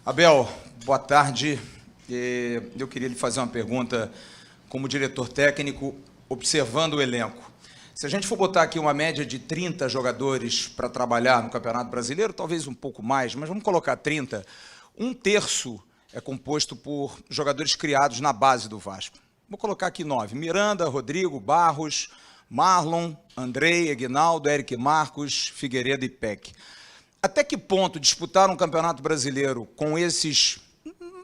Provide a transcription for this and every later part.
Abel, boa tarde. Eu queria lhe fazer uma pergunta como diretor técnico, observando o elenco. Se a gente for botar aqui uma média de 30 jogadores para trabalhar no Campeonato Brasileiro, talvez um pouco mais, mas vamos colocar 30, um terço é composto por jogadores criados na base do Vasco. Vou colocar aqui 9. Miranda, Rodrigo, Barros, Marlon, Andrei, Aguinaldo, Eric Marcos, Figueiredo e Peck. Até que ponto disputar um Campeonato Brasileiro com esses...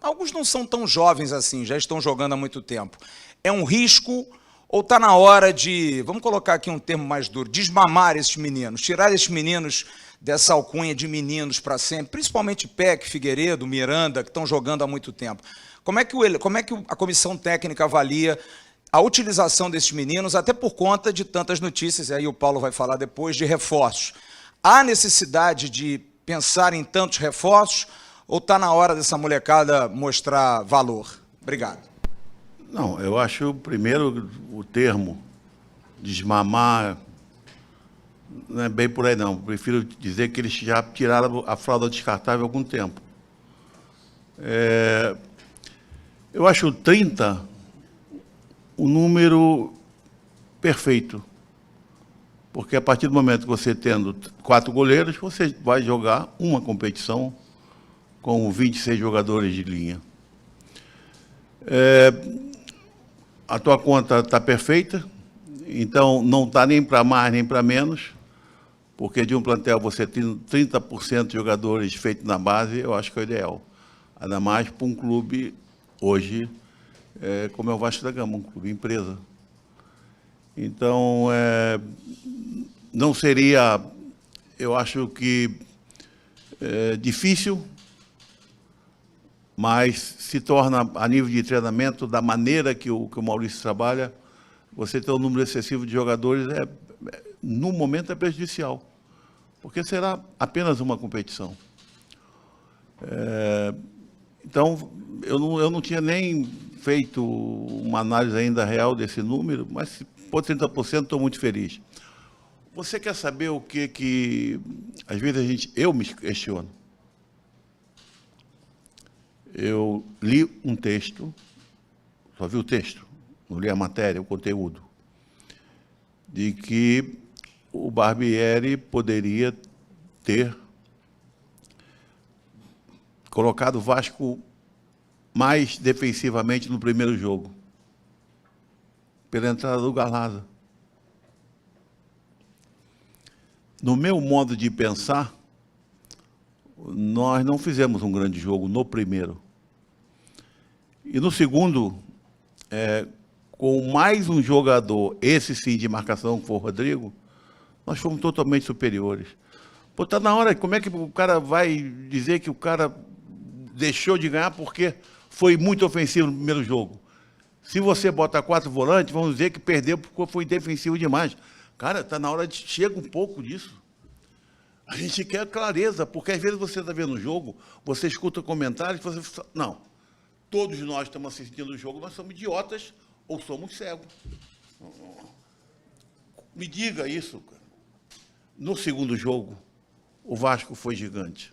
Alguns não são tão jovens assim, já estão jogando há muito tempo. É um risco ou está na hora de, vamos colocar aqui um termo mais duro, desmamar esses meninos, tirar esses meninos dessa alcunha de meninos para sempre, principalmente Peck, Figueiredo, Miranda, que estão jogando há muito tempo. Como é que a comissão técnica avalia a utilização desses meninos, até por conta de tantas notícias, e aí o Paulo vai falar depois, de reforços? Há necessidade de pensar em tantos reforços ou está na hora dessa molecada mostrar valor? Obrigado. Não, eu acho, primeiro, o termo desmamar não é bem por aí, não. Prefiro dizer que eles já tiraram a fralda descartável há algum tempo. Eu acho 30 um número perfeito. Porque a partir do momento que você tendo 4 goleiros, você vai jogar uma competição com 26 jogadores de linha. A tua conta está perfeita, então não está nem para mais nem para menos, porque de um plantel você tem 30% de jogadores feitos na base, eu acho que é o ideal. Ainda mais para um clube hoje, como é o Vasco da Gama, um clube empresa. Então, não seria, eu acho que, difícil, mas se torna, a nível de treinamento, da maneira que o Maurício trabalha, você ter um número excessivo de jogadores, no momento, é prejudicial, porque será apenas uma competição. Então, eu não tinha nem feito uma análise ainda real desse número, mas se por 30%, estou muito feliz. Você quer saber o que às vezes eu me questiono? Eu li um texto, só vi o texto, não li a matéria, o conteúdo, de que o Barbieri poderia ter colocado o Vasco mais defensivamente no primeiro jogo, pela entrada do Galazza. No meu modo de pensar, nós não fizemos um grande jogo no primeiro. E no segundo, com mais um jogador, esse sim de marcação, que foi o Rodrigo, nós fomos totalmente superiores. Pô, tá na hora, como é que o cara vai dizer que o cara deixou de ganhar porque foi muito ofensivo no primeiro jogo? Se você bota 4 volantes, vamos dizer que perdeu porque foi defensivo demais. Cara, está na hora de... Chega um pouco disso. A gente quer clareza, porque às vezes você está vendo o jogo, você escuta comentários, você... Não, todos nós estamos assistindo o jogo, nós somos idiotas ou somos cegos. Me diga isso, cara. No segundo jogo, o Vasco foi gigante.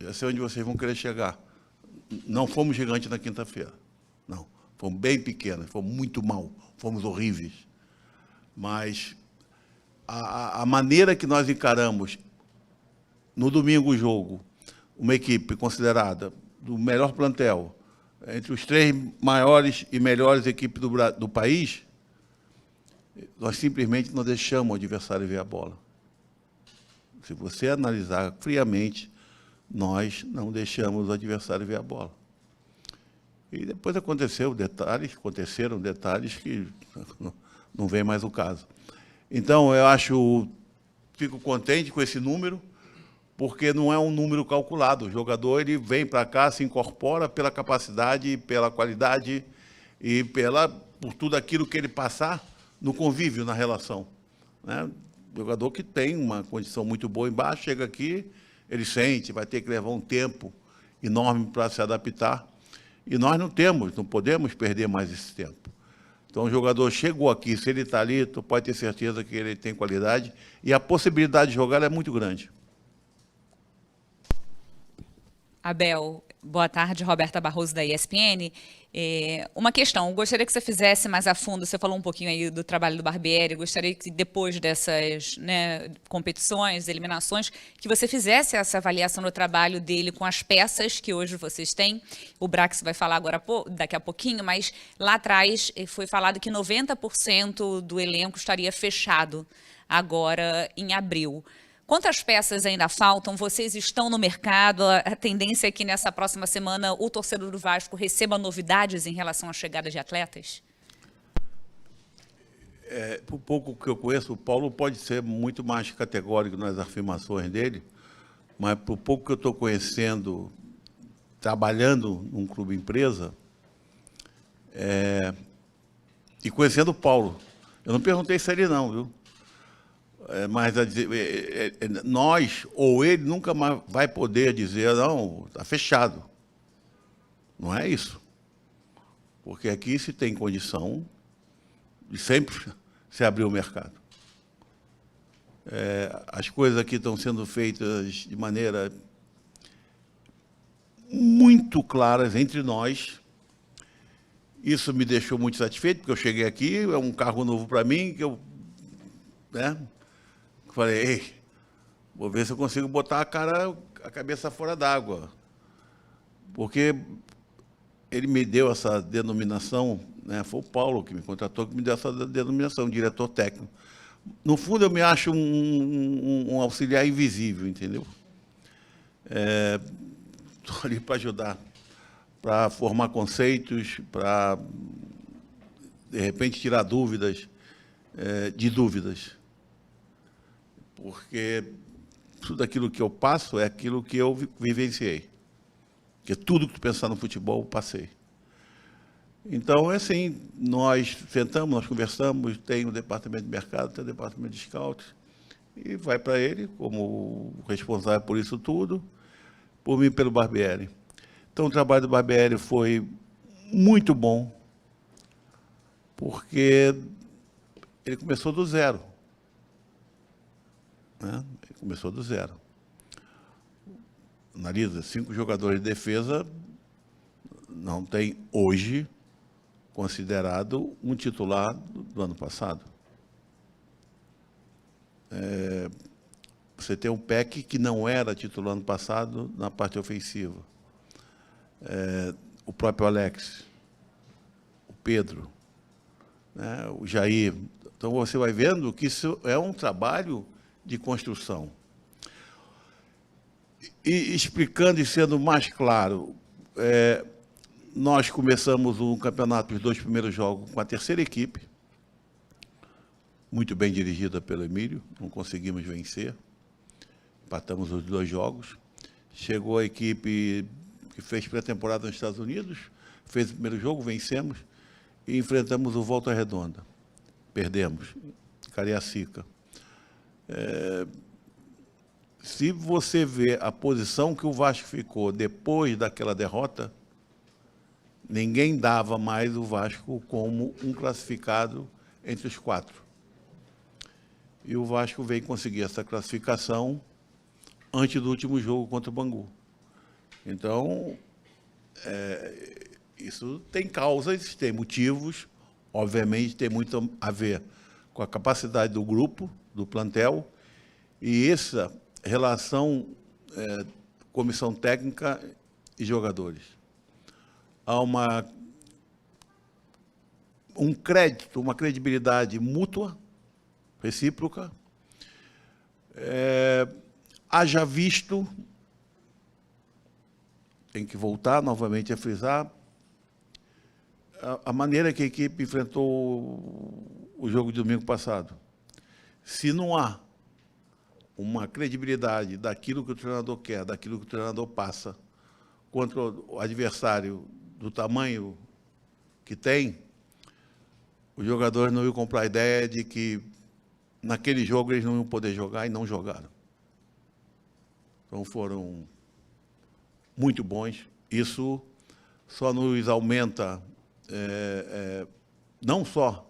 Eu sei onde vocês vão querer chegar. Não fomos gigantes na quinta-feira, não. Fomos bem pequenos, fomos muito mal, fomos horríveis. Mas a maneira que nós encaramos no domingo o jogo, uma equipe considerada do melhor plantel, entre os 3 maiores e melhores equipes do país, nós simplesmente não deixamos o adversário ver a bola. Se você analisar friamente, nós não deixamos o adversário ver a bola. E depois aconteceram detalhes que não vem mais o caso. Então, fico contente com esse número, porque não é um número calculado. O jogador ele vem para cá, se incorpora pela capacidade, pela qualidade e por tudo aquilo que ele passar no convívio, na relação. Né? Jogador que tem uma condição muito boa embaixo, chega aqui, ele sente, vai ter que levar um tempo enorme para se adaptar. E nós não podemos perder mais esse tempo. Então, o jogador chegou aqui, se ele está ali, tu pode ter certeza que ele tem qualidade e a possibilidade de jogar é muito grande. Abel, boa tarde, Roberta Barroso, da ESPN. Uma questão, gostaria que você fizesse mais a fundo, você falou um pouquinho aí do trabalho do Barbieri, gostaria que depois dessas, né, competições, eliminações, que você fizesse essa avaliação do trabalho dele com as peças que hoje vocês têm. O Brax vai falar agora, daqui a pouquinho, mas lá atrás foi falado que 90% do elenco estaria fechado agora em abril. Quantas peças ainda faltam? Vocês estão no mercado? A tendência é que nessa próxima semana o torcedor do Vasco receba novidades em relação à chegada de atletas? Por pouco que eu conheço, o Paulo pode ser muito mais categórico nas afirmações dele, mas por pouco que eu estou conhecendo, trabalhando num clube empresa, e conhecendo o Paulo, eu não perguntei se ele não, viu? Mas nós ou ele nunca mais vai poder dizer, não, está fechado. Não é isso. Porque aqui se tem condição de sempre se abrir o mercado. As coisas aqui estão sendo feitas de maneira muito claras entre nós. Isso me deixou muito satisfeito, porque eu cheguei aqui, é um cargo novo para mim, que eu... Falei, ei, vou ver se eu consigo botar a cabeça fora d'água. Porque ele me deu essa denominação, né? Foi o Paulo que me contratou, que me deu essa denominação, diretor técnico. No fundo, eu me acho um auxiliar invisível, entendeu? Estou ali para ajudar, para formar conceitos, para, de repente, tirar dúvidas de dúvidas. Porque tudo aquilo que eu passo é aquilo que eu vivenciei. Porque tudo que tu pensar no futebol, eu passei. Então, é assim, nós sentamos, nós conversamos, tem o departamento de mercado, tem o departamento de scouts, e vai para ele, como responsável por isso tudo, por mim e pelo Barbieri. Então, o trabalho do Barbieri foi muito bom, porque ele começou do zero. Ele começou do zero. Analisa, 5 jogadores de defesa não tem hoje considerado um titular do ano passado. Você tem um Peck que não era titular ano passado na parte ofensiva. O próprio Alex, o Pedro, né, o Jair. Então, você vai vendo que isso é um trabalho de construção. E explicando e sendo mais claro, nós começamos o campeonato, os 2 primeiros jogos, com a terceira equipe, muito bem dirigida pelo Emílio, não conseguimos vencer, empatamos os 2 jogos. Chegou a equipe que fez pré-temporada nos Estados Unidos, fez o primeiro jogo, vencemos, e enfrentamos o Volta Redonda. Perdemos, Cariacica. Se você vê a posição que o Vasco ficou depois daquela derrota, ninguém dava mais o Vasco como um classificado entre os 4. E o Vasco veio conseguir essa classificação antes do último jogo contra o Bangu. Então, isso tem causas, tem motivos, obviamente tem muito a ver com a capacidade do grupo, do plantel, e essa relação comissão técnica e jogadores. Há um crédito, uma credibilidade mútua, recíproca. Haja visto, tem que voltar novamente a frisar, a maneira que a equipe enfrentou o jogo de domingo passado. Se não há uma credibilidade daquilo que o treinador quer, daquilo que o treinador passa, contra o adversário do tamanho que tem, os jogadores não iam comprar a ideia de que naquele jogo eles não iam poder jogar e não jogaram. Então foram muito bons. Isso só nos aumenta não só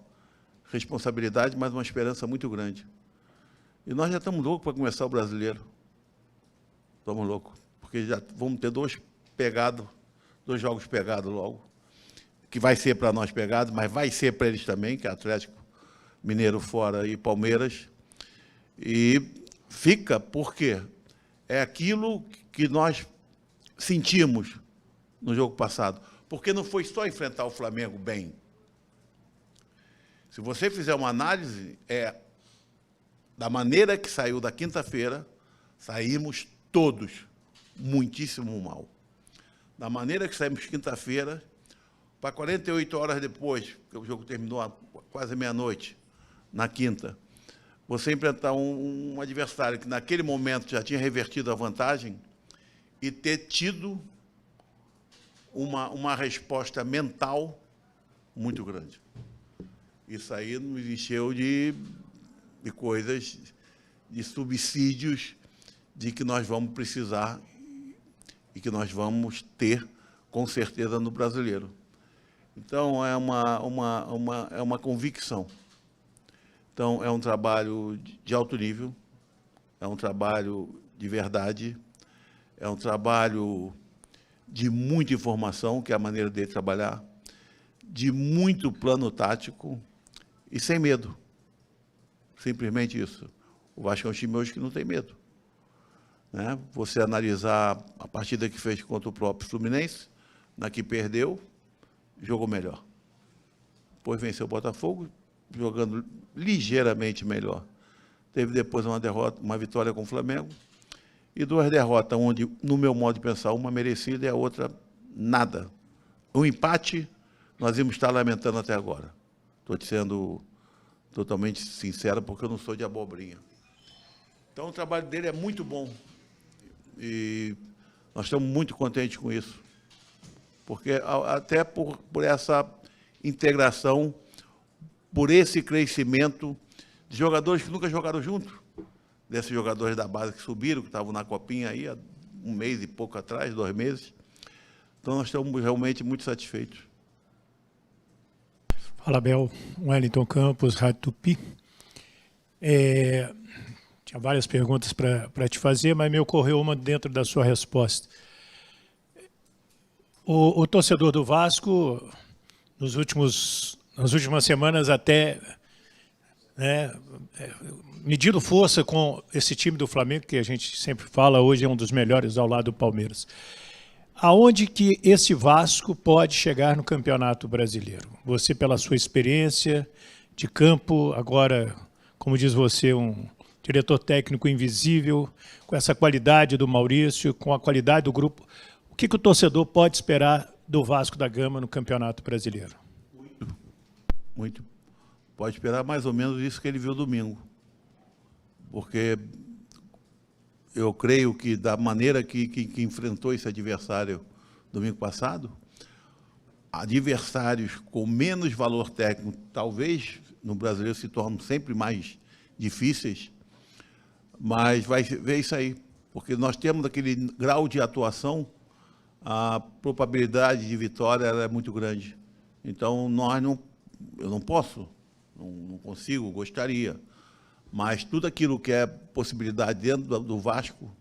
responsabilidade, mas uma esperança muito grande. E nós já estamos loucos para começar o brasileiro. Estamos loucos. porque já vamos ter dois jogos pegados logo, que vai ser para nós pegados, mas vai ser para eles também, que é Atlético Mineiro fora e Palmeiras. E fica porque é aquilo que nós sentimos no jogo passado. Porque não foi só enfrentar o Flamengo bem. Se você fizer uma análise, da maneira que saiu da quinta-feira, saímos todos muitíssimo mal. Da maneira que saímos quinta-feira, para 48 horas depois, que o jogo terminou quase meia-noite, na quinta, você enfrentar um adversário que naquele momento já tinha revertido a vantagem e ter tido uma resposta mental muito grande. Isso aí nos encheu de coisas, de subsídios de que nós vamos precisar e que nós vamos ter, com certeza, no brasileiro. Então, é uma convicção. Então, é um trabalho de alto nível, é um trabalho de verdade, é um trabalho de muita informação, que é a maneira dele trabalhar, de muito plano tático e sem medo. Simplesmente isso. O Vasco é um time hoje que não tem medo. Né? Você analisar a partida que fez contra o próprio Fluminense, na que perdeu, jogou melhor. Depois venceu o Botafogo, jogando ligeiramente melhor. Teve depois uma vitória com o Flamengo, e duas derrotas, onde, no meu modo de pensar, uma merecida e a outra nada. O empate, nós íamos estar lamentando até agora. Estou te sendo totalmente sincero, porque eu não sou de abobrinha. Então, o trabalho dele é muito bom. E nós estamos muito contentes com isso. Porque até por essa integração, por esse crescimento de jogadores que nunca jogaram juntos, desses jogadores da base que subiram, que estavam na copinha aí há um mês e pouco atrás, 2 meses. Então, nós estamos realmente muito satisfeitos. Fala, Bel. Wellington Campos, Rádio Tupi. Tinha várias perguntas para te fazer, mas me ocorreu uma dentro da sua resposta. O torcedor do Vasco, nas últimas semanas, até medindo força com esse time do Flamengo, que a gente sempre fala, hoje é um dos melhores ao lado do Palmeiras. Aonde que esse Vasco pode chegar no Campeonato Brasileiro? Você, pela sua experiência de campo, agora, como diz você, um diretor técnico invisível, com essa qualidade do Maurício, com a qualidade do grupo, o que o torcedor pode esperar do Vasco da Gama no Campeonato Brasileiro? Muito. Pode esperar mais ou menos isso que ele viu domingo. Porque eu creio que, da maneira que enfrentou esse adversário domingo passado, adversários com menos valor técnico, talvez no brasileiro se tornam sempre mais difíceis, mas vai ver isso aí. Porque nós temos aquele grau de atuação, a probabilidade de vitória é muito grande. Então, eu não posso, não consigo, gostaria. Mas tudo aquilo que é possibilidade dentro do Vasco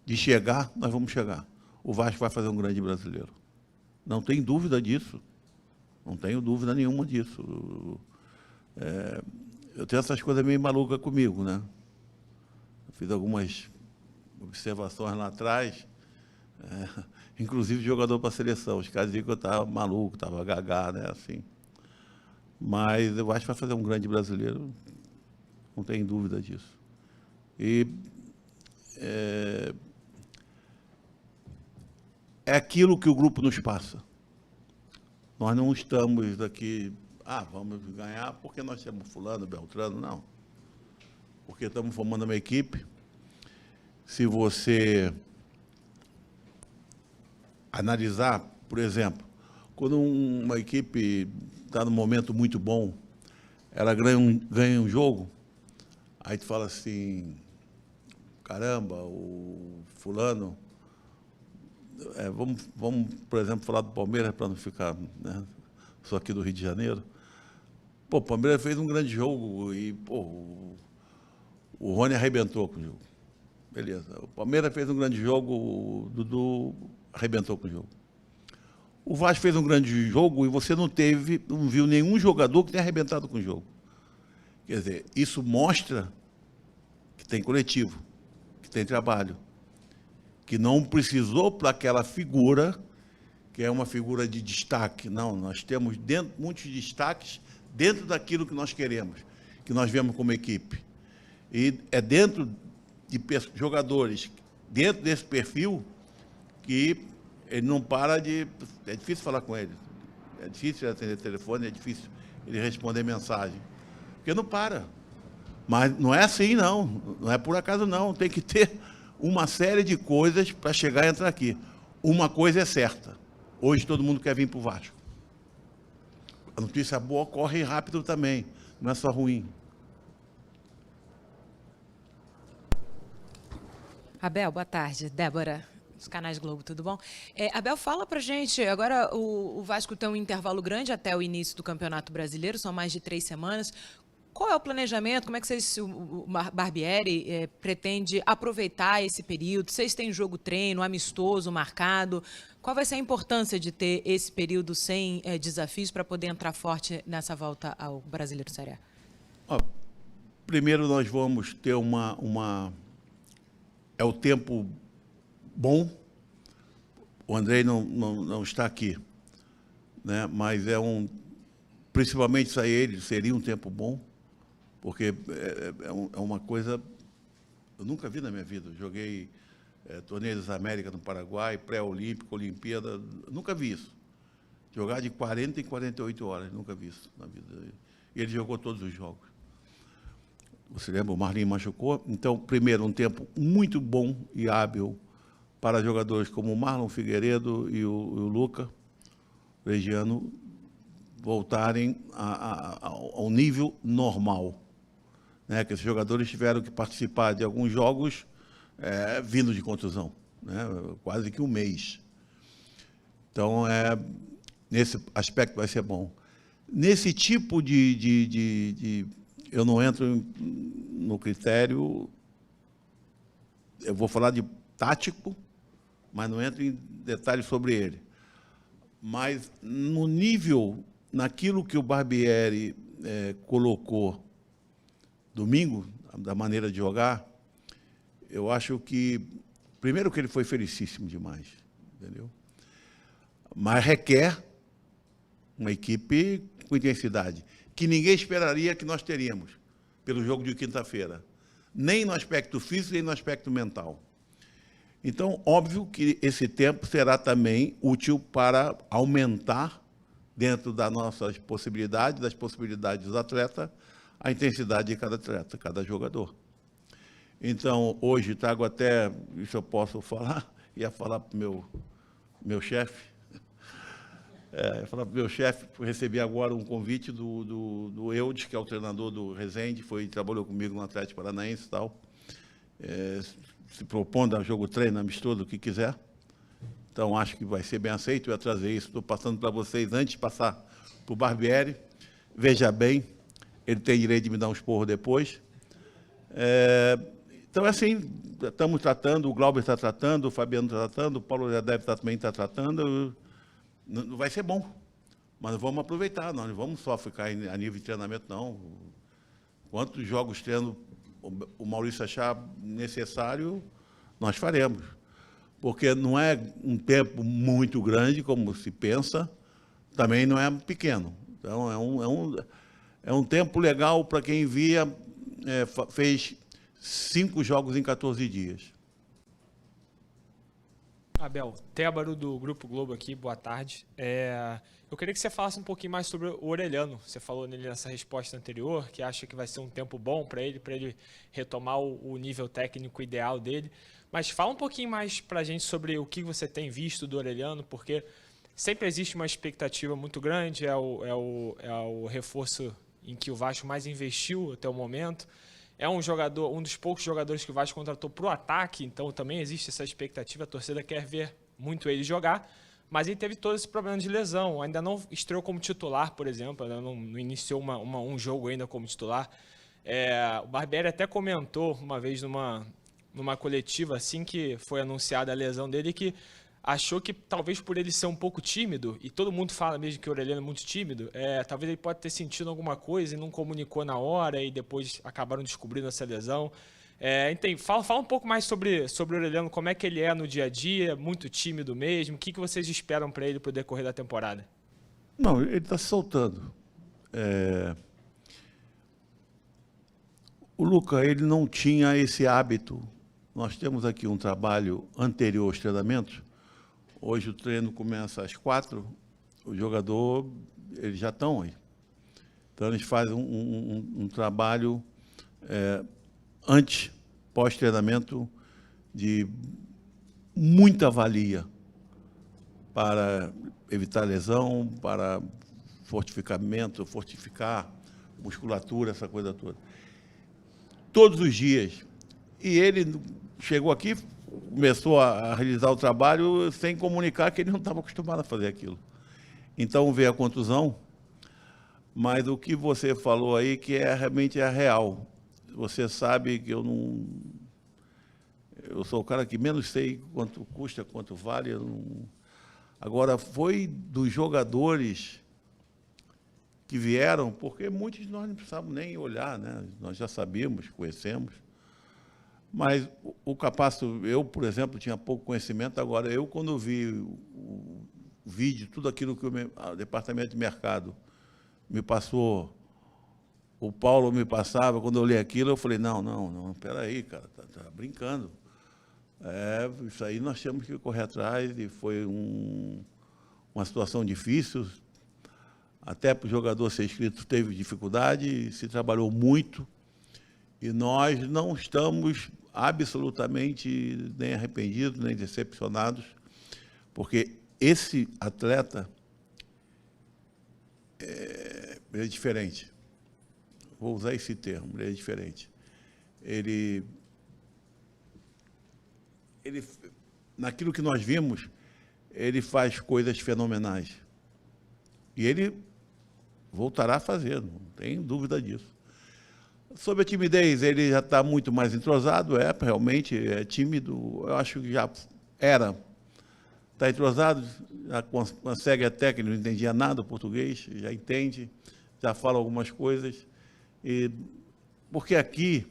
de chegar, nós vamos chegar. O Vasco vai fazer um grande brasileiro. Não tem dúvida disso. Não tenho dúvida nenhuma disso. Eu tenho essas coisas meio malucas comigo, né? Eu fiz algumas observações lá atrás, inclusive jogador para a seleção. Os caras diziam que eu estava maluco, estava gagá, né? Assim. Mas eu acho que vai fazer um grande brasileiro. Não tem dúvida disso. E é aquilo que o grupo nos passa. Nós não estamos aqui, vamos ganhar porque nós temos fulano, beltrano, não. Porque estamos formando uma equipe. Se você analisar, por exemplo, quando uma equipe está num momento muito bom, ela ganha um jogo, aí tu fala assim, caramba, o fulano... vamos, por exemplo, falar do Palmeiras, para não ficar... Né, sou aqui do Rio de Janeiro. Pô, o Palmeiras fez um grande jogo e, pô, o Rony arrebentou com o jogo. beleza. O Palmeiras fez um grande jogo, o Dudu arrebentou com o jogo. O Vasco fez um grande jogo e você não viu nenhum jogador que tenha arrebentado com o jogo. Quer dizer, isso mostra que tem coletivo, que tem trabalho, que não precisou para aquela figura, que é uma figura de destaque. Não, nós temos muitos destaques dentro daquilo que nós queremos, que nós vemos como equipe. E é dentro de jogadores, dentro desse perfil, que ele não para de... É difícil falar com ele, é difícil atender telefone, é difícil ele responder mensagem, porque não para. Mas não é assim, não é por acaso, não. Tem que ter uma série de coisas para chegar e entrar aqui. Uma coisa é certa, hoje todo mundo quer vir para o Vasco. A notícia boa corre rápido também, não é só ruim. Abel, boa tarde. Débora, dos canais Globo, tudo bom? Abel, fala pra gente, agora o Vasco tem um intervalo grande até o início do Campeonato Brasileiro, são mais de 3 semanas. Qual é o planejamento? Como é que o Barbieri pretende aproveitar esse período? Vocês têm jogo-treino, amistoso, marcado? Qual vai ser a importância de ter esse período sem desafios para poder entrar forte nessa volta ao Brasileiro Série A? Primeiro nós vamos ter é o tempo bom. O Andrei não está aqui, né? Mas principalmente isso aí, ele seria um tempo bom, porque é uma coisa eu nunca vi na minha vida. Eu joguei Torneio das Américas no Paraguai, pré-olímpico, Olimpíada, nunca vi isso. Jogar de 40 em 48 horas, nunca vi isso na vida. E ele jogou todos os jogos. Você lembra, o Marlinho machucou? Então, primeiro, um tempo muito bom e hábil para jogadores como o Marlon Figueiredo e o Luca Regiano voltarem ao nível normal, né? Que esses jogadores tiveram que participar de alguns jogos vindo de contusão, né? Quase que um mês. Então, nesse aspecto vai ser bom. Nesse tipo eu não entro no critério, eu vou falar de tático, mas não entro em detalhes sobre ele. Mas no nível, naquilo que o Barbieri colocou domingo, da maneira de jogar, eu acho que, primeiro que ele foi felicíssimo demais, entendeu? Mas requer uma equipe com intensidade, que ninguém esperaria que nós teríamos pelo jogo de quinta-feira, nem no aspecto físico, nem no aspecto mental. Então, óbvio que esse tempo será também útil para aumentar, dentro das nossas possibilidades, das possibilidades dos atletas, a intensidade de cada atleta, cada jogador. Então, hoje trago até, isso eu posso falar, ia falar para o meu chefe, recebi agora um convite do Eudes, que é o treinador do Resende, trabalhou comigo no Atlético Paranaense e tal, se propondo a jogo-treino, amistoso, o que quiser. Então, acho que vai ser bem aceito, eu ia trazer isso, estou passando para vocês, antes de passar para o Barbieri. Veja bem, ele tem direito de me dar um esporro depois. Então, assim, estamos tratando, o Glauber está tratando, o Fabiano está tratando, o Paulo já deve também estar tratando. Não vai ser bom, mas vamos aproveitar, nós não vamos só ficar a nível de treinamento, não. Quantos jogos treino o Maurício achar necessário, nós faremos. Porque não é um tempo muito grande, como se pensa, também não é pequeno. Então, é um tempo legal para quem fez 5 jogos em 14 dias. Abel, Tébaro do Grupo Globo aqui, boa tarde. Eu queria que você falasse um pouquinho mais sobre o Orelhano. Você falou nele nessa resposta anterior, que acha que vai ser um tempo bom para ele retomar o nível técnico ideal dele. Mas fala um pouquinho mais para a gente sobre o que você tem visto do Orelhano, porque sempre existe uma expectativa muito grande, é o reforço em que o Vasco mais investiu até o momento. É um dos poucos jogadores que o Vasco contratou para o ataque, então também existe essa expectativa, a torcida quer ver muito ele jogar, mas ele teve todo esse problema de lesão, ainda não estreou como titular, por exemplo, ainda não iniciou um jogo ainda como titular. O Barbieri até comentou uma vez numa numa coletiva assim que foi anunciada a lesão dele, que achou que talvez por ele ser um pouco tímido, e todo mundo fala mesmo que o Aureliano é muito tímido, talvez ele pode ter sentido alguma coisa e não comunicou na hora e depois acabaram descobrindo essa lesão. Fala um pouco mais sobre o Aureliano, como é que ele é no dia a dia, muito tímido mesmo, o que vocês esperam para ele para o decorrer da temporada? Não, ele está se soltando. O Luca, ele não tinha esse hábito. Nós temos aqui um trabalho anterior aos treinamentos. Hoje o treino começa às 4, o jogador, eles já estão aí. Então, eles fazem um trabalho antes, pós-treinamento, de muita valia para evitar lesão, para fortificar musculatura, essa coisa toda. Todos os dias. E ele chegou aqui, começou a realizar o trabalho sem comunicar que ele não estava acostumado a fazer aquilo. Então veio a contusão, mas o que você falou aí que realmente é real. Você sabe que eu sou o cara que menos sei quanto custa, quanto vale. Agora, foi dos jogadores que vieram, porque muitos de nós não precisávamos nem olhar, né? Nós já sabíamos, conhecemos. Mas o Capasso, eu, por exemplo, tinha pouco conhecimento. Agora, eu, quando vi o vídeo, tudo aquilo que o departamento de mercado me passou, o Paulo me passava, quando eu li aquilo, eu falei, não, espera aí, cara, tá brincando. Isso aí nós temos que correr atrás, e foi uma situação difícil. Até para o jogador ser inscrito teve dificuldade, se trabalhou muito, e nós não estamos absolutamente nem arrependidos, nem decepcionados, porque esse atleta é diferente. Vou usar esse termo, ele é diferente. Ele, naquilo que nós vimos, ele faz coisas fenomenais. E ele voltará a fazer, não tem dúvida disso. Sobre a timidez, ele já está muito mais entrosado, realmente é tímido, eu acho que já era. Está entrosado, já consegue até, que ele não entendia nada português, já entende, já fala algumas coisas. Porque aqui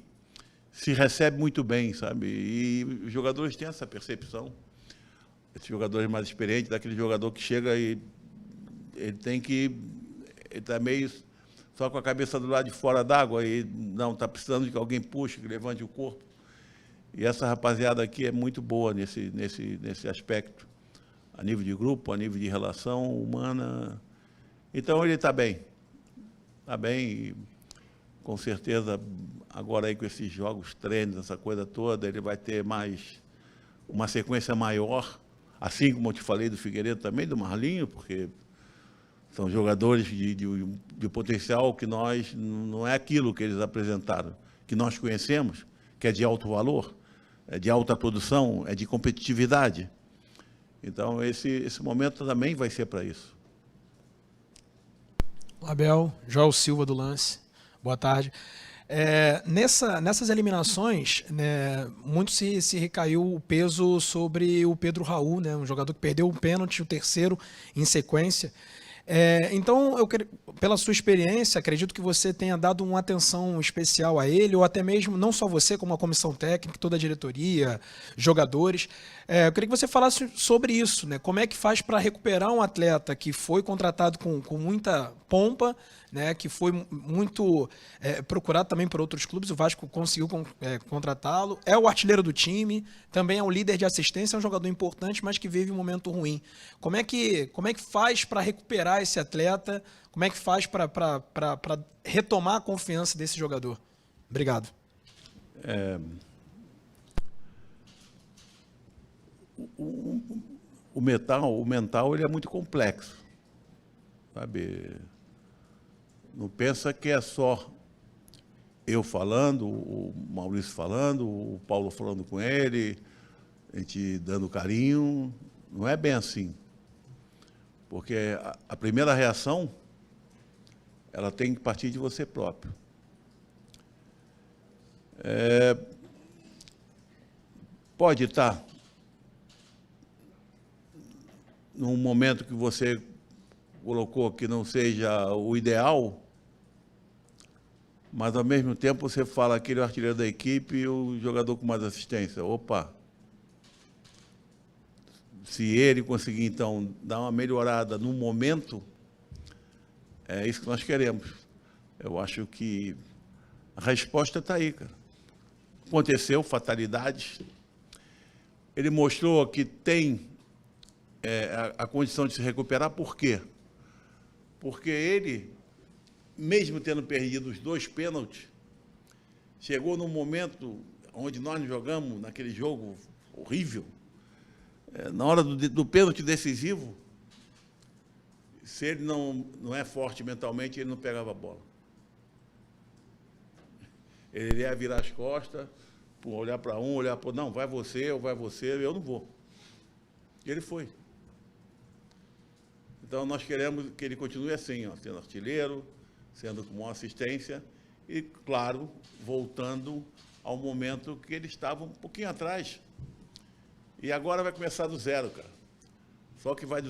se recebe muito bem, sabe? E os jogadores têm essa percepção. Esses jogadores mais experientes, daquele jogador que chega e ele está meio só com a cabeça do lado de fora d'água e não está precisando de que alguém puxe, que levante o corpo. E essa rapaziada aqui é muito boa nesse aspecto, a nível de grupo, a nível de relação humana. Então ele está bem. Está bem, e com certeza agora aí com esses jogos, treinos, essa coisa toda, ele vai ter uma sequência maior, assim como eu te falei do Figueiredo também, do Marlinho, porque são jogadores de potencial que não é aquilo que eles apresentaram, que nós conhecemos, que é de alto valor, é de alta produção, é de competitividade. Então, esse momento também vai ser para isso. Abel, Joel Silva do Lance, boa tarde. Nessas eliminações, né, muito se recaiu o peso sobre o Pedro Raul, né, um jogador que perdeu o pênalti, o terceiro em sequência. Então, pela sua experiência, acredito que você tenha dado uma atenção especial a ele, ou até mesmo, não só você, como a comissão técnica, toda a diretoria, jogadores. Eu queria que você falasse sobre isso, né? Como é que faz para recuperar um atleta que foi contratado com muita pompa, né? Que foi muito procurado também por outros clubes, o Vasco conseguiu contratá-lo, é o artilheiro do time, também é um líder de assistência, é um jogador importante, mas que vive um momento ruim. Como é que faz para recuperar esse atleta? Como é que faz para retomar a confiança desse jogador? Obrigado. O mental ele é muito complexo, sabe? Não pensa que é só eu falando, o Maurício falando, o Paulo falando com ele, a gente dando carinho. Não é bem assim. Porque a primeira reação, ela tem que partir de você próprio. pode estar num momento que você colocou que não seja o ideal, mas, ao mesmo tempo, você fala aquele artilheiro da equipe e o jogador com mais assistência. Opa! Se ele conseguir, então, dar uma melhorada no momento, é isso que nós queremos. Eu acho que a resposta está aí, cara. Aconteceu, fatalidades. Ele mostrou que tem a condição de se recuperar. Por quê? Porque ele, mesmo tendo perdido os 2 pênaltis, chegou num momento onde nós jogamos naquele jogo horrível, na hora do pênalti decisivo, se ele não é forte mentalmente, ele não pegava a bola. Ele ia virar as costas, olhar para um, olhar para outro, não, vai você, eu não vou. E ele foi. Então, nós queremos que ele continue assim, ó, sendo artilheiro, sendo com uma assistência e, claro, voltando ao momento que ele estava um pouquinho atrás. E agora vai começar do zero, cara. Só que vai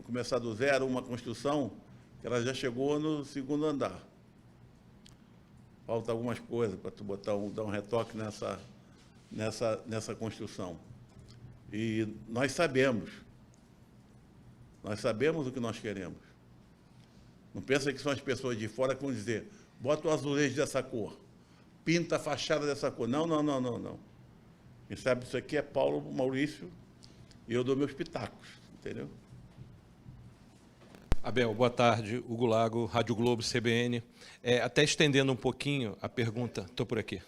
começar do zero uma construção que ela já chegou no 2º andar. Falta algumas coisas para tu dar um retoque nessa construção. E nós sabemos o que nós queremos. Não pensa que são as pessoas de fora que vão dizer, bota o azulejo dessa cor, pinta a fachada dessa cor. Não. Quem sabe isso aqui é Paulo Maurício e eu dou meus pitacos, entendeu? Abel, boa tarde. Hugo Lago, Rádio Globo, CBN. Até estendendo um pouquinho a pergunta... Estou por aqui.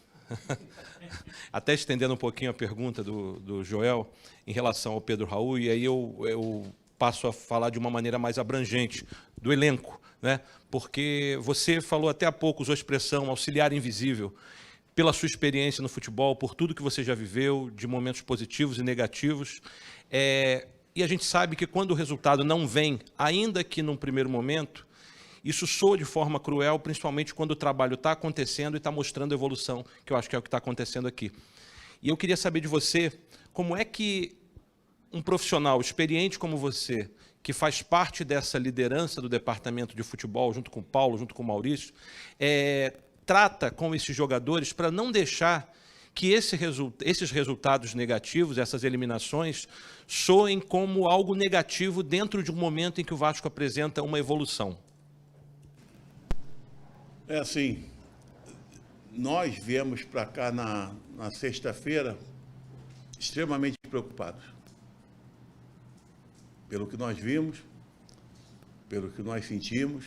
Até estendendo um pouquinho a pergunta do Joel em relação ao Pedro Raul, e aí eu passo a falar de uma maneira mais abrangente do elenco, né? Porque você falou até há pouco, usou a expressão auxiliar invisível, pela sua experiência no futebol, por tudo que você já viveu, de momentos positivos e negativos. E a gente sabe que quando o resultado não vem, ainda que num primeiro momento, isso soa de forma cruel, principalmente quando o trabalho está acontecendo e está mostrando evolução, que eu acho que é o que está acontecendo aqui. E eu queria saber de você, como é que um profissional experiente como você, que faz parte dessa liderança do departamento de futebol, junto com o Paulo, junto com o Maurício, trata com esses jogadores para não deixar que esses resultados negativos, essas eliminações, soem como algo negativo dentro de um momento em que o Vasco apresenta uma evolução? É assim, nós viemos para cá na sexta-feira extremamente preocupados. Pelo que nós vimos, pelo que nós sentimos,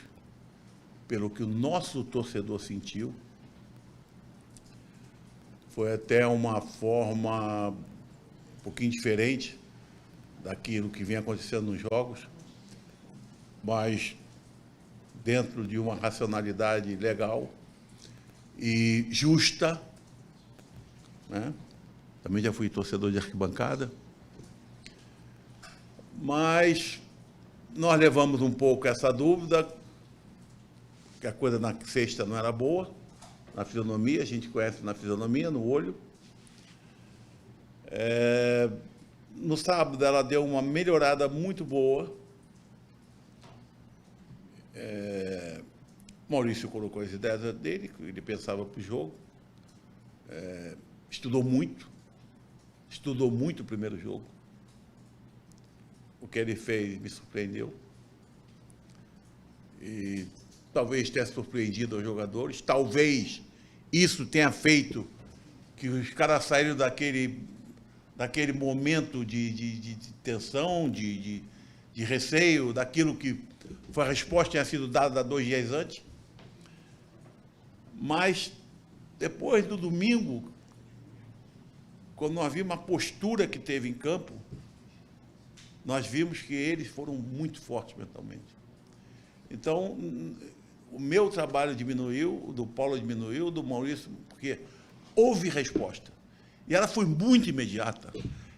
pelo que o nosso torcedor sentiu. Foi até uma forma um pouquinho diferente daquilo que vem acontecendo nos jogos, mas dentro de uma racionalidade legal e justa, né? Também já fui torcedor de arquibancada, mas nós levamos um pouco essa dúvida, que a coisa na sexta não era boa, na fisionomia, a gente conhece na fisionomia, no olho. No sábado ela deu uma melhorada muito boa. Maurício colocou as ideias dele, que ele pensava para o jogo. Estudou muito o primeiro jogo. O que ele fez me surpreendeu. E talvez tenha surpreendido os jogadores, talvez isso tenha feito que os caras saíram daquele momento de tensão, de receio, daquilo que foi a resposta tinha sido dada 2 dias antes. Mas, depois do domingo, quando nós vimos a postura que teve em campo, nós vimos que eles foram muito fortes mentalmente. Então, o meu trabalho diminuiu, o do Paulo diminuiu, o do Maurício, porque houve resposta. E ela foi muito imediata.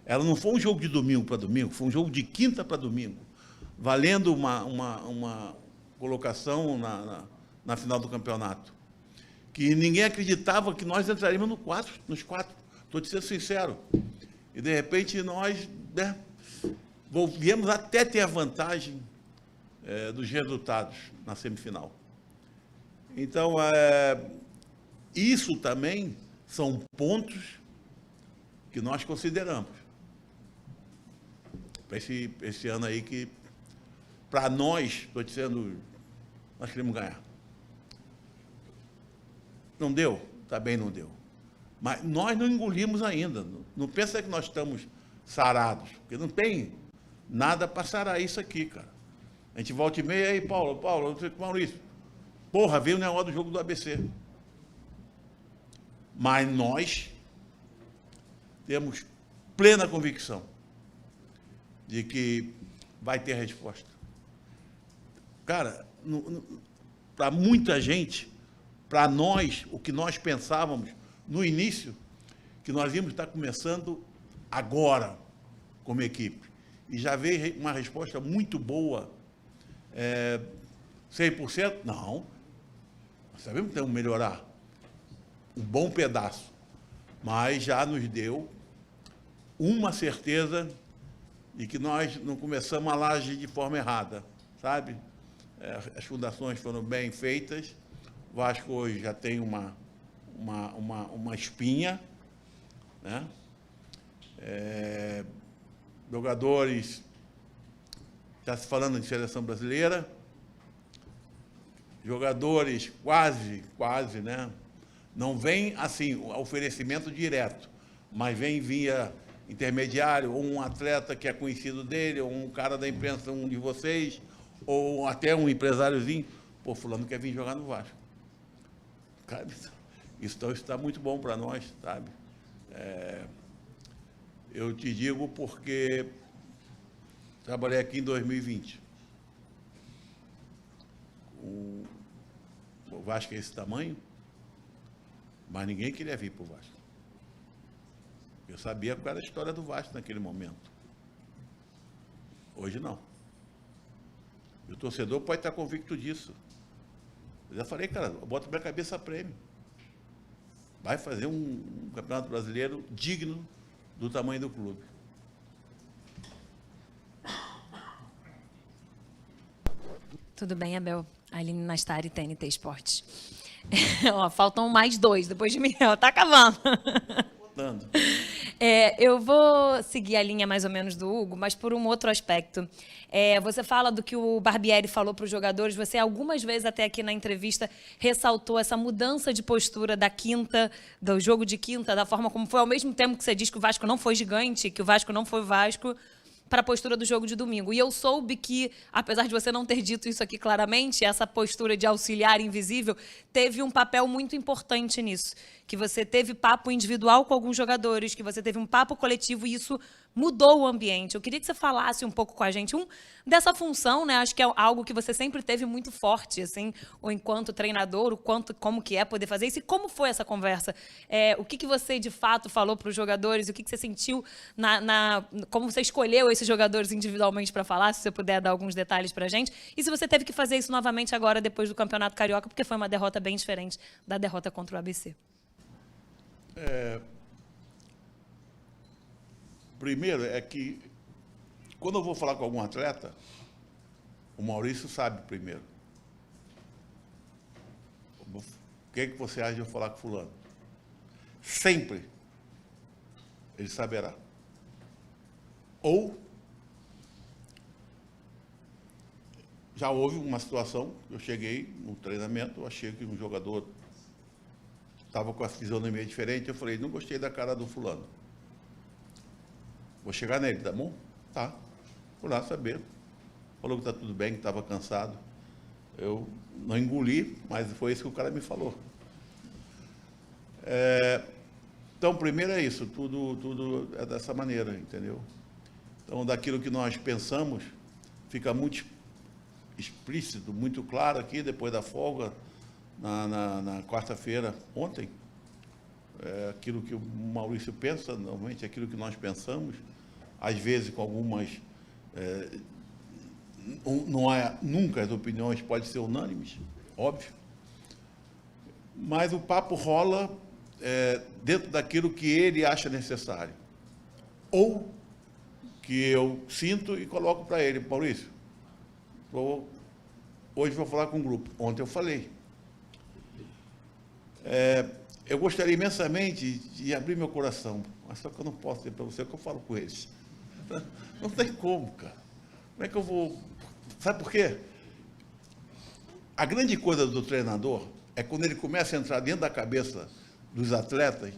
Ela não foi um jogo de domingo para domingo, foi um jogo de quinta para domingo, valendo uma colocação na final do campeonato. Que ninguém acreditava que nós entraríamos nos 4. Estou te sendo sincero. E, de repente, nós, né, viemos até ter a vantagem dos resultados na semifinal. Então, isso também são pontos que nós consideramos para esse ano aí que, para nós, estou dizendo, nós queremos ganhar. Não deu? Também não deu. Mas nós não engolimos ainda. Não pensa que nós estamos sarados, porque não tem nada para sarar isso aqui, cara. A gente volta e meia, aí, Paulo, Maurício, porra, veio o negócio do jogo do ABC. Mas nós temos plena convicção de que vai ter resposta. Cara, para muita gente, para nós, o que nós pensávamos no início, que nós íamos estar começando agora como equipe. E já veio uma resposta muito boa. 100%? Não. Nós sabemos que temos que melhorar um bom pedaço. Mas já nos deu uma certeza de que nós não começamos a laje de forma errada, sabe? As fundações foram bem feitas. O Vasco hoje já tem uma espinha, né? Jogadores, está se falando de seleção brasileira, jogadores quase, né? Não vem assim, oferecimento direto, mas vem via intermediário, ou um atleta que é conhecido dele, ou um cara da imprensa, um de vocês, ou até um empresáriozinho, pô, fulano quer vir jogar no Vasco. Cara, isso está muito bom para nós, sabe? Eu te digo porque trabalhei aqui em 2020. O Vasco é esse tamanho, mas ninguém queria vir para o Vasco. Eu sabia qual era a história do Vasco naquele momento. Hoje não. E o torcedor pode estar convicto disso. Eu já falei, cara, bota minha cabeça a prêmio. Vai fazer um campeonato brasileiro digno do tamanho do clube. Tudo bem, Abel? Aline Nastari, TNT Esportes. Ó, faltam mais 2 depois de mim. Tá acabando. Dando. Eu vou seguir a linha mais ou menos do Hugo, mas por um outro aspecto. Você fala do que o Barbieri falou para os jogadores, você algumas vezes até aqui na entrevista ressaltou essa mudança de postura da quinta, do jogo de quinta, da forma como foi, ao mesmo tempo que você diz que o Vasco não foi gigante, que o Vasco não foi Vasco, para a postura do jogo de domingo. E eu soube que, apesar de você não ter dito isso aqui claramente, essa postura de auxiliar invisível teve um papel muito importante nisso. Que você teve papo individual com alguns jogadores, que você teve um papo coletivo e isso mudou o ambiente. Eu queria que você falasse um pouco com a gente dessa função, né? Acho que é algo que você sempre teve muito forte, assim, ou enquanto treinador, como que é poder fazer isso e como foi essa conversa. O que você de fato falou para os jogadores, o que você sentiu como você escolheu esses jogadores individualmente para falar, se você puder dar alguns detalhes para a gente. E se você teve que fazer isso novamente agora depois do Campeonato Carioca, porque foi uma derrota bem diferente da derrota contra o ABC. Primeiro é que, quando eu vou falar com algum atleta, o Maurício sabe primeiro. O que você acha de eu falar com fulano? Sempre ele saberá. Ou já houve uma situação, eu cheguei no treinamento, eu achei que um jogador estava com a fisionomia diferente, eu falei, não gostei da cara do fulano. Vou chegar nele, tá bom? Tá. Fui lá saber. Falou que tá tudo bem, que estava cansado. Eu não engoli, mas foi isso que o cara me falou. Então, primeiro é isso, tudo é dessa maneira, entendeu? Então, daquilo que nós pensamos, fica muito explícito, muito claro aqui, depois da folga, na quarta-feira, ontem. Aquilo que o Maurício pensa, normalmente aquilo que nós pensamos, às vezes com algumas... nunca as opiniões podem ser unânimes, óbvio, mas o papo rola dentro daquilo que ele acha necessário. ou que eu sinto e coloco para ele, Maurício, hoje vou falar com o grupo. Ontem eu falei. Eu gostaria imensamente de abrir meu coração, mas só que eu não posso dizer para você que eu falo com eles. Não tem como, cara. Como é que eu vou... Sabe por quê? A grande coisa do treinador é quando ele começa a entrar dentro da cabeça dos atletas,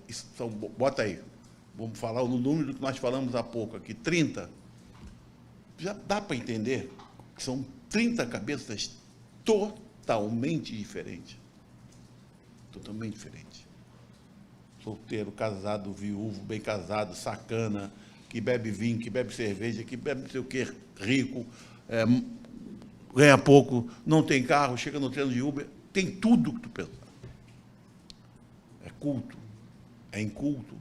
bota aí, vamos falar no número que nós falamos há pouco aqui, 30. Já dá para entender que são 30 cabeças totalmente diferentes. Totalmente diferentes. Solteiro, casado, viúvo, bem casado, sacana, que bebe vinho, que bebe cerveja, que bebe não sei o quê, rico, ganha pouco, não tem carro, chega no treino de Uber, tem tudo que tu pensa. É culto, é inculto,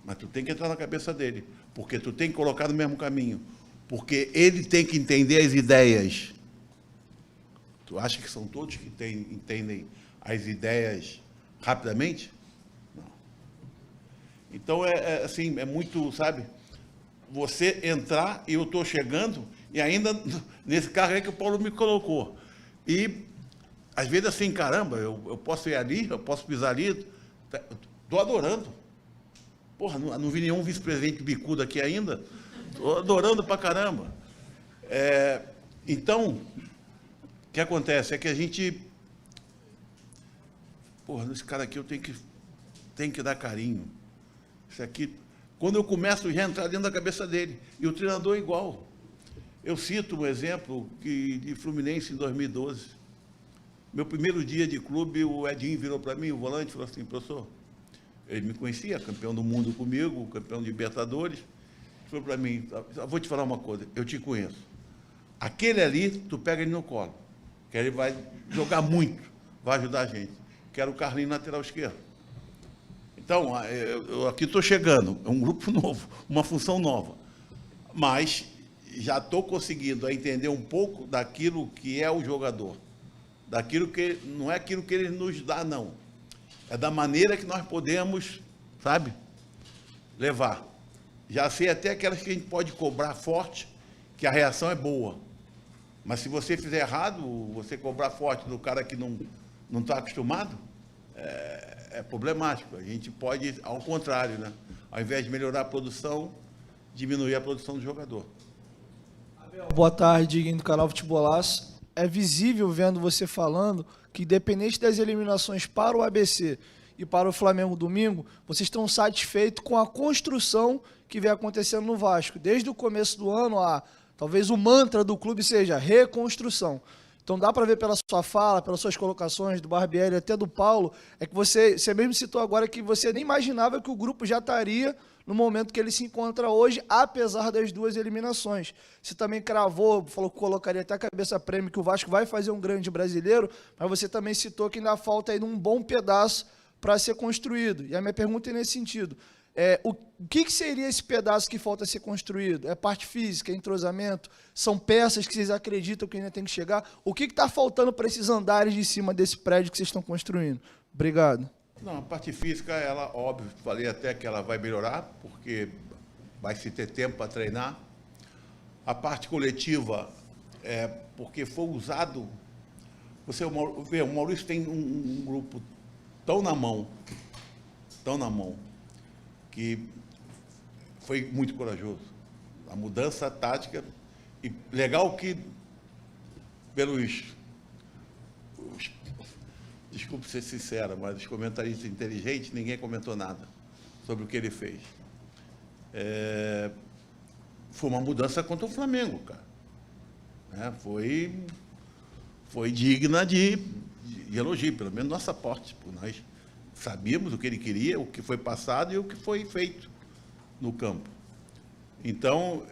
mas tu tem que entrar na cabeça dele, porque tu tem que colocar no mesmo caminho, porque ele tem que entender as ideias. Tu acha que são todos que entendem as ideias rapidamente? Não. Então, assim, é muito, sabe, você entrar e eu estou chegando, e ainda nesse carro aí que o Paulo me colocou. E, às vezes, assim, caramba, eu posso ir ali, eu posso pisar ali, estou adorando. Porra, não vi nenhum vice-presidente bicudo aqui ainda, estou adorando pra caramba. Então, o que acontece é que a gente... Porra, esse cara aqui eu tenho que dar carinho. Isso aqui... Quando eu começo já a entrar dentro da cabeça dele, e o treinador é igual. Eu cito um exemplo de Fluminense em 2012. Meu primeiro dia de clube, o Edinho virou para mim, o volante, falou assim, professor, ele me conhecia, campeão do mundo comigo, campeão de Libertadores, falou para mim, vou te falar uma coisa, eu te conheço. Aquele ali, tu pega ele no colo, que ele vai jogar muito, vai ajudar a gente. Quero o Carlinhos lateral esquerdo. Então, eu aqui estou chegando, é um grupo novo, uma função nova, mas já estou conseguindo entender um pouco daquilo que é o jogador, daquilo que não é aquilo que ele nos dá, não. É da maneira que nós podemos, sabe, levar. Já sei até aquelas que a gente pode cobrar forte, que a reação é boa. Mas se você fizer errado, você cobrar forte do cara que não está acostumado, é problemático. A gente pode, ao contrário, né? Ao invés de melhorar a produção, diminuir a produção do jogador. Boa tarde, Guinho do canal Futebolaço. É visível, vendo você falando, que independente das eliminações para o ABC e para o Flamengo domingo, vocês estão satisfeitos com a construção que vem acontecendo no Vasco. Desde o começo do ano, talvez o mantra do clube seja reconstrução. Então dá para ver pela sua fala, pelas suas colocações, do Barbieri até do Paulo, é que você mesmo citou agora que você nem imaginava que o grupo já estaria no momento que ele se encontra hoje, apesar das duas eliminações. Você também cravou, falou que colocaria até a cabeça prêmio que o Vasco vai fazer um grande brasileiro, mas você também citou que ainda falta aí um bom pedaço para ser construído. E a minha pergunta é nesse sentido. O que seria esse pedaço que falta ser construído? É parte física, é entrosamento? São peças que vocês acreditam que ainda tem que chegar? O que está faltando para esses andares de cima desse prédio que vocês estão construindo? Obrigado. Não, a parte física, ela, óbvio, falei até que ela vai melhorar, porque vai se ter tempo para treinar. A parte coletiva, porque foi usado... o Maurício tem um grupo tão na mão, que foi muito corajoso. A mudança tática, e legal que, desculpe ser sincera, mas os comentaristas inteligentes, ninguém comentou nada sobre o que ele fez. Foi uma mudança contra o Flamengo, cara. Foi digna de elogio, pelo menos nossa parte. Nós sabíamos o que ele queria, o que foi passado e o que foi feito no campo. Então,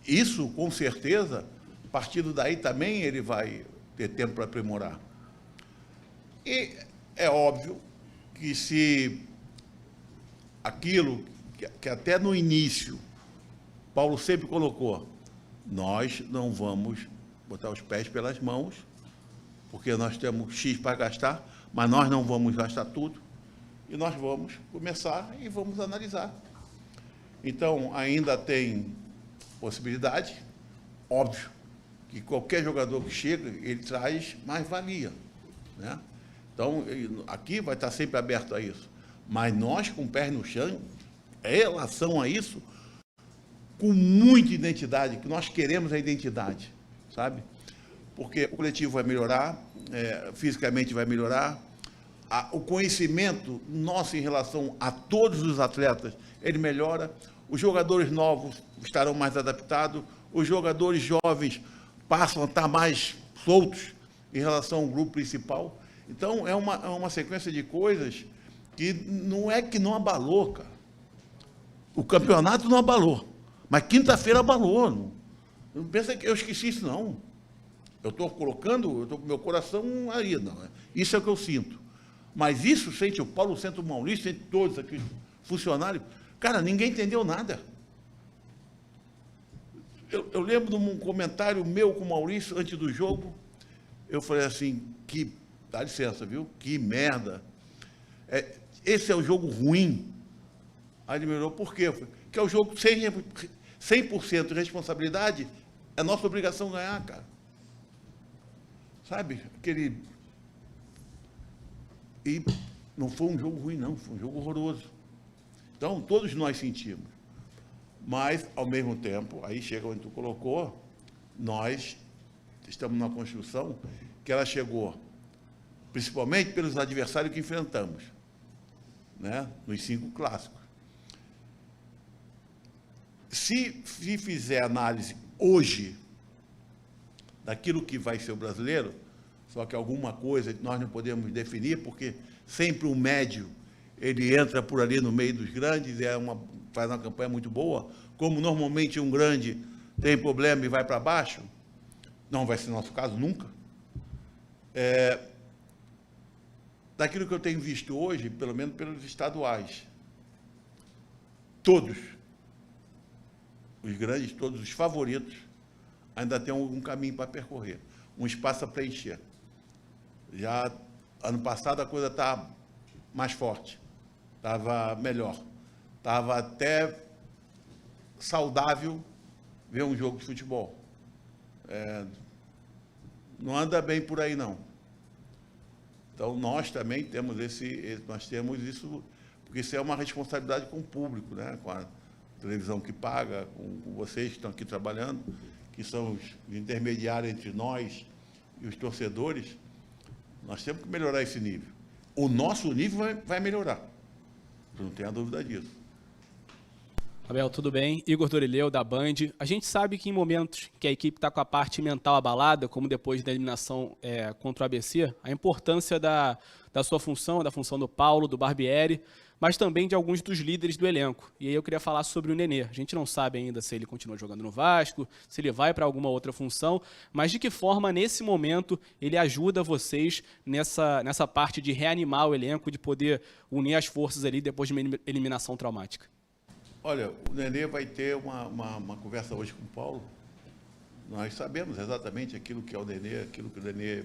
isso, com certeza, partindo daí também ele vai ter tempo para aprimorar. E é óbvio que se aquilo que até no início Paulo sempre colocou, nós não vamos botar os pés pelas mãos, porque nós temos X para gastar, mas nós não vamos gastar tudo, e nós vamos começar e vamos analisar. Então, ainda tem possibilidade, óbvio, que qualquer jogador que chega, ele traz mais-valia, né? Então, aqui vai estar sempre aberto a isso. Mas nós, com o pé no chão, em relação a isso, com muita identidade, que nós queremos a identidade, sabe? Porque o coletivo vai melhorar, fisicamente vai melhorar, o conhecimento nosso em relação a todos os atletas, ele melhora, os jogadores novos estarão mais adaptados, os jogadores jovens passam a estar mais soltos em relação ao grupo principal. Então, é uma sequência de coisas que não é que não abalou, cara. O campeonato não abalou, mas quinta-feira abalou. Não pensa que eu esqueci isso, não. Eu estou colocando, eu estou com meu coração aí, não. Isso é o que eu sinto. Mas isso sente o Paulo, sente o Maurício, sente todos aqui, funcionários. Cara, ninguém entendeu nada. Eu lembro de um comentário meu com o Maurício, antes do jogo, eu falei assim, dá licença, viu? Que merda. Esse é o jogo ruim. Aí ele me olhou, por quê? Porque é o jogo 100% de responsabilidade, é nossa obrigação ganhar, cara. Sabe? E não foi um jogo ruim, não, foi um jogo horroroso. Então, todos nós sentimos. Mas, ao mesmo tempo, aí chega onde tu colocou, nós estamos numa construção que ela chegou, principalmente pelos adversários que enfrentamos, né? Nos 5 clássicos. Se fizer análise hoje daquilo que vai ser o brasileiro, só que alguma coisa nós não podemos definir, porque sempre o médio, ele entra por ali no meio dos grandes, faz uma campanha muito boa, como normalmente um grande tem problema e vai para baixo, não vai ser nosso caso nunca. Daquilo que eu tenho visto hoje, pelo menos pelos estaduais, todos, os grandes, todos os favoritos, ainda tem um caminho para percorrer, um espaço a preencher. Já ano passado a coisa está mais forte, estava melhor, estava até saudável ver um jogo de futebol. Não anda bem por aí, não. Então, nós também temos nós temos isso, porque isso é uma responsabilidade com o público, né? Com a televisão que paga, com vocês que estão aqui trabalhando, que são os intermediários entre nós e os torcedores. Nós temos que melhorar esse nível. O nosso nível vai melhorar. Eu não tenho a dúvida disso. Abel, tudo bem? Igor Dorileu, da Band. A gente sabe que em momentos que a equipe está com a parte mental abalada, como depois da eliminação contra o ABC, a importância da sua função, da função do Paulo, do Barbieri, mas também de alguns dos líderes do elenco. E aí eu queria falar sobre o Nenê. A gente não sabe ainda se ele continua jogando no Vasco, se ele vai para alguma outra função, mas de que forma, nesse momento, ele ajuda vocês nessa parte de reanimar o elenco, de poder unir as forças ali depois de uma eliminação traumática? Olha, o Nenê vai ter uma conversa hoje com o Paulo. Nós sabemos exatamente aquilo que é o Nenê, aquilo que o Nenê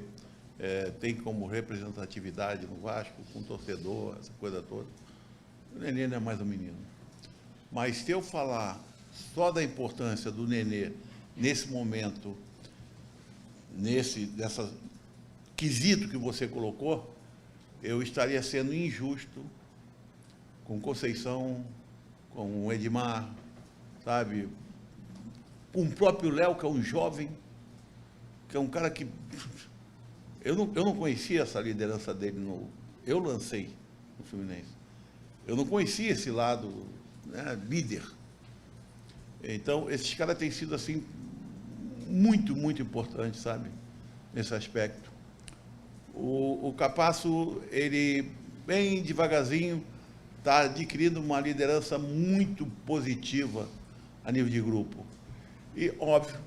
tem como representatividade no Vasco, com o torcedor, essa coisa toda. O Nenê não é mais um menino. Mas se eu falar só da importância do Nenê nesse momento, nesse quesito que você colocou, eu estaria sendo injusto com Conceição, com o Edmar, sabe? Com o próprio Léo, que é um jovem, que é um cara que... Eu não conhecia essa liderança dele, eu lancei no Fluminense. Eu não conhecia esse lado, né, líder. Então, esses caras têm sido, assim, muito, muito importantes, sabe? Nesse aspecto. O Capasso, ele, bem devagarzinho, está adquirindo uma liderança muito positiva a nível de grupo. E, óbvio,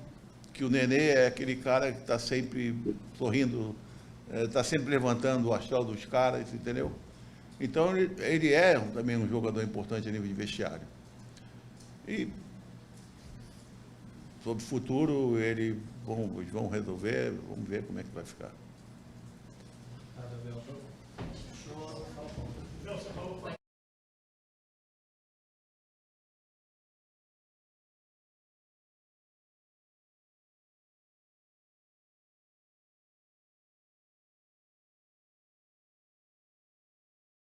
que o Nenê é aquele cara que está sempre sorrindo, está sempre levantando o astral dos caras, entendeu? Então, ele é também um jogador importante a nível de vestiário. E, sobre o futuro, eles vão resolver, vamos ver como é que vai ficar.